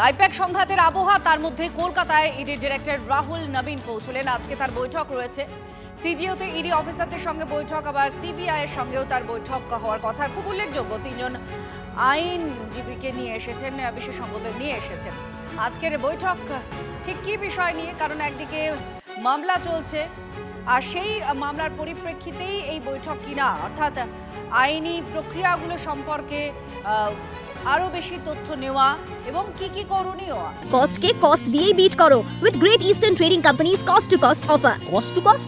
I-PAC সংঘাতের আবহাওয়া, তার মধ্যে কলকাতায় ইডির ডিরেক্টর রাহুল নবীন পৌঁছলেন। আজকে তার বৈঠক রয়েছে সিজিওতে ইডি অফিসারদের সঙ্গে বৈঠক, আবার সিবিআই এর সঙ্গেও তার বৈঠক হওয়ার কথা। খুব উল্লেখযোগ্য, তিনজন আইনজীবীকে নিয়ে এসেছেন, বিশেষজ্ঞদের নিয়ে এসেছেন। আজকের বৈঠক ঠিক কী বিষয় নিয়ে, কারণ একদিকে মামলা চলছে আর সেই মামলার পরিপ্রেক্ষিতেই এই বৈঠক কিনা, অর্থাৎ আইনি প্রক্রিয়াগুলো সম্পর্কে আরো বেশি তথ্য নেওয়া এবং কি কি করণীয়। কস্ট কে কস্ট দিয়েই বিট করো with Great Eastern trading companies cost to cost offer. Cost to cost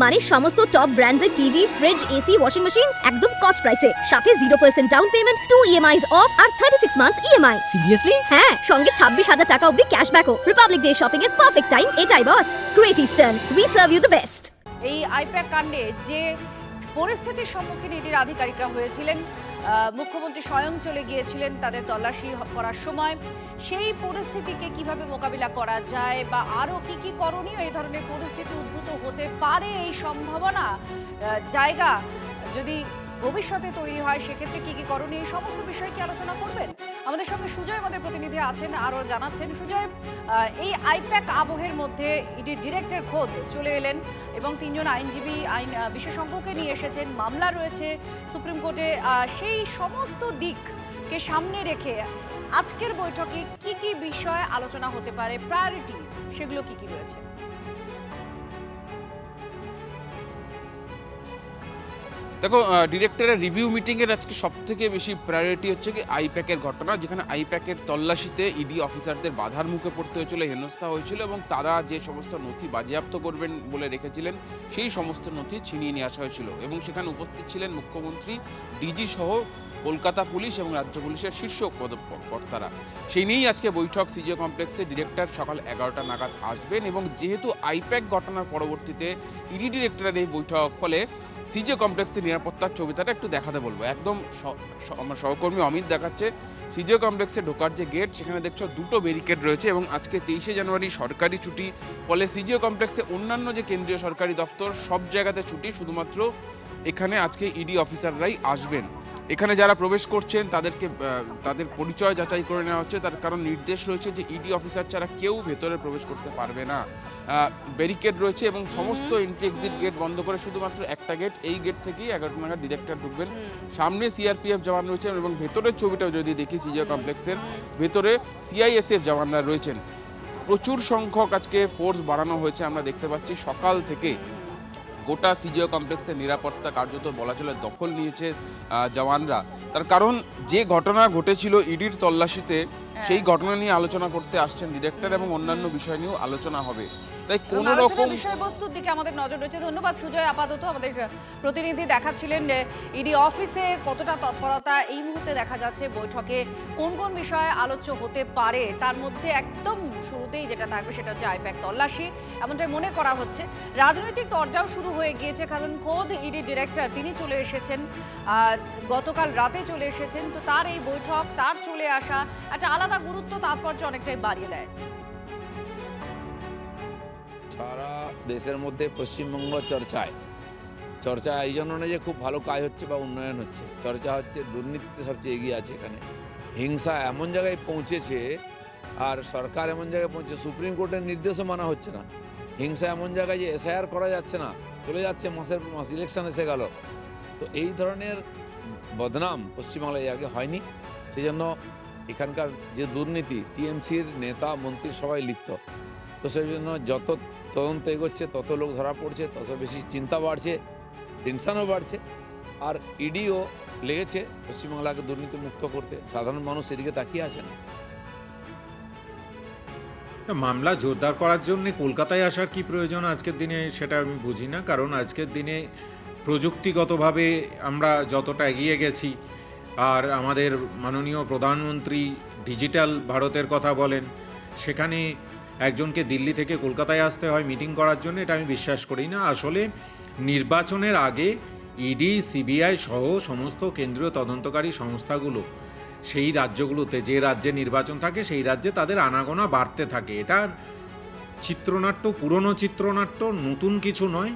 মানে সমস্ত টপ ব্র্যান্ডের TV, fridge, AC, washing machine একদম কস্ট প্রাইসে, সাথে 0% ডাউন পেমেন্ট, 2 EMIs অফ আর 36 মান্থস EMI। সিরিয়াসলি? হ্যাঁ, সঙ্গে 26,000 টাকা অবধি ক্যাশব্যাকও। রিপাবলিক ডে শপিং এর পারফেক্ট টাইম এটাই boss. Great Eastern, we serve you the best. এই আইপ্যাক কাণ্ডে যে পরিস্থিতির সম্মুখীন ইডির আধিকারিকরা হয়েছিলেন, মুখ্যমন্ত্রী স্বয়ং চলে গিয়েছিলেন তাদের তল্লাশি করার সময়, সেই পরিস্থিতিকে কিভাবে মোকাবিলা করা যায় বা আরও কি কি করণীয় এই ধরনের পরিস্থিতি উদ্ভূত হতে পারে, এই সম্ভাবনা জায়গা যদি ভবিষ্যতে তৈরি হয়, সেক্ষেত্রে কি কি করণীয়, এই সমস্ত বিষয় কি আলোচনা করবেন। আমাদের সঙ্গে সুজয়, আমাদের প্রতিনিধি আছেন, আরও জানাচ্ছেন। সুজয়, এই আইপ্যাক আবহের মধ্যে ইডির ডিরেক্টর খোদ চলে এলেন এবং তিনজন আইনজীবী, আইন বিশেষজ্ঞকে নিয়ে এসেছেন। মামলা রয়েছে সুপ্রিম কোর্টে, সেই সমস্ত দিককে সামনে রেখে আজকের বৈঠকে কি কি বিষয় আলোচনা হতে পারে, প্রায়োরিটি সেগুলো কি কি রয়েছে? দেখো, ডিরেক্টরের রিভিউ মিটিংয়ের আজকে সবথেকে বেশি প্রায়োরিটি হচ্ছে কি আইপ্যাকের ঘটনা, যেখানে আইপ্যাকের তল্লাশিতে ইডি অফিসারদের বাধার মুখে পড়তে হয়েছিল, হেনস্থা হয়েছিল এবং তারা যে সমস্ত নথি বাজেয়াপ্ত করবেন বলে রেখেছিলেন সেই সমস্ত নথি ছিনিয়ে নিয়ে আসা হয়েছিল এবং সেখানে উপস্থিত ছিলেন মুখ্যমন্ত্রী, ডিজি সহ কলকাতা পুলিশ এবং রাজ্য পুলিশের শীর্ষ কর্তারা। সেই নিয়েই আজকে বৈঠক সিজিও কমপ্লেক্সে। ডিরেক্টর সকাল 11টা নাগাদ আসবেন এবং যেহেতু আইপ্যাক ঘটনার পরবর্তীতে ইডি ডিরেক্টরের এই বৈঠক, ফলে সিজিও কমপ্লেক্সের নিরাপত্তার ছবিটাটা একটু দেখাতে বলবো। একদম আমার সহকর্মী অমিত দেখাচ্ছে সিজিও কমপ্লেক্সে ঢোকার যে গেট, সেখানে দেখছো দুটো ব্যারিকেড রয়েছে এবং আজকে 23শে জানুয়ারি সরকারি ছুটি, ফলে সিজিও কমপ্লেক্সে অন্যান্য যে কেন্দ্রীয় সরকারি দপ্তর সব জায়গাতে ছুটি, শুধুমাত্র এখানে আজকে ইডি অফিসাররাই আসবেন। এখানে যারা প্রবেশ করছেন তাদেরকে তাদের পরিচয় যাচাই করে নেওয়া হচ্ছে, তার কারণ নির্দেশ রয়েছে যে ইডি অফিসার ছাড়া কেউ ভেতরে প্রবেশ করতে পারবে না। ব্যারিকেড রয়েছে এবং সমস্ত এন্ট্রি এক্সিট গেট বন্ধ করে শুধুমাত্র একটা গেট, এই গেট থেকেই 11টা নাগাদ ডিরেক্টর ঢুকবেন। সামনে সিআরপিএফ জওয়ান রয়েছেন এবং ভেতরের ছবিটাও যদি দেখি, সিজিও কমপ্লেক্সের ভেতরে সিআইএসএফ জওয়ানরা রয়েছেন। প্রচুর সংখ্যক আজকে ফোর্স বাড়ানো হয়েছে, আমরা দেখতে পাচ্ছি সকাল থেকে গোটা সিজিও কমপ্লেক্সের নিরাপত্তা কার্যত বলা চলে দখল নিয়েছে জওয়ানরা। তার কারণ যে ঘটনা ঘটেছিল ইডির তল্লাশিতে, সেই ঘটনা নিয়ে আলোচনা করতে আসছেন ডিরেক্টর এবং অন্যান্য বিষয় নিয়েও আলোচনা হবে। তাই কোন রকম বিষয়বস্তুর দিকে আমাদের নজর রয়েছে। ধন্যবাদ সুজয়। আপাতত আমাদের প্রতিনিধি দেখাচ্ছিলেন ইডি অফিসে কতটা তৎপরতা এই মুহূর্তে দেখা যাচ্ছে, বৈঠকে কোন কোন বিষয়ে আলোচ্য হতে পারে। তার মধ্যে একদম শুরুতেই যেটা থাকবে সেটা হচ্ছে আইপ্যাক তল্লাশি, এমনটাই মনে করা হচ্ছে। রাজনৈতিক তরজাও শুরু হয়ে গিয়েছে, কারণ খোদ ইডি ডিরেক্টর তিনি চলে এসেছেন, গতকাল রাতে চলে এসেছেন। তো তার এই বৈঠক, তার চলে আসা একটা আলাদা গুরুত্ব, তাৎপর্য অনেকটাই বাড়িয়ে দেয়। সারা দেশের মধ্যে পশ্চিমবঙ্গ চর্চা এই জন্য নয় যে খুব ভালো কাজ হচ্ছে বা উন্নয়ন হচ্ছে, চর্চা হচ্ছে দুর্নীতিতে সবচেয়ে এগিয়ে আছে এখানে। হিংসা এমন জায়গায় পৌঁছেছে আর সরকার এমন জায়গায় পৌঁছে, সুপ্রিম কোর্টের নির্দেশও মানা হচ্ছে না। হিংসা এমন জায়গায় যে এসআইআর করা যাচ্ছে না, চলে যাচ্ছে মাসের পর মাস, ইলেকশন এসে গেল। তো এই ধরনের বদনাম পশ্চিমবাংলায় আগে হয়নি। সেই জন্য এখানকার যে দুর্নীতি, টিএমসির নেতা মন্ত্রী সবাই লিপ্ত। তো সেই জন্য যত তদন্ত এগোচ্ছে তত লোক ধরা পড়ছে, তত বেশি চিন্তা বাড়ছে, টেনশনও বাড়ছে। আর ইডিও লেগেছে পশ্চিমবাংলাকে দুর্নীতি মুক্ত করতে, সাধারণ মানুষ সেদিকে তাকিয়ে আছেন। মামলা জোরদার করার জন্য কলকাতায় আসার কি প্রয়োজন আজকের দিনে, সেটা আমি বুঝি না। কারণ আজকের দিনে প্রযুক্তিগতভাবে আমরা যতটা এগিয়ে গেছি, আর আমাদের মাননীয় প্রধানমন্ত্রী ডিজিটাল ভারতের কথা বলেন, সেখানে একজনকে দিল্লি থেকে কলকাতায় আসতে হয় মিটিং করার জন্য, এটা আমি বিশ্বাস করি না। আসলে নির্বাচনের আগে ইডি, সিবিআই সহ সমস্ত কেন্দ্রীয় তদন্তকারী সংস্থাগুলো সেই রাজ্যগুলোতে, যে রাজ্যে নির্বাচন থাকে সেই রাজ্যে তাদের আনাগোনা বাড়তে থাকে। এটা চিত্রনাট্য, পুরনো চিত্রনাট্য, নতুন কিছু নয়।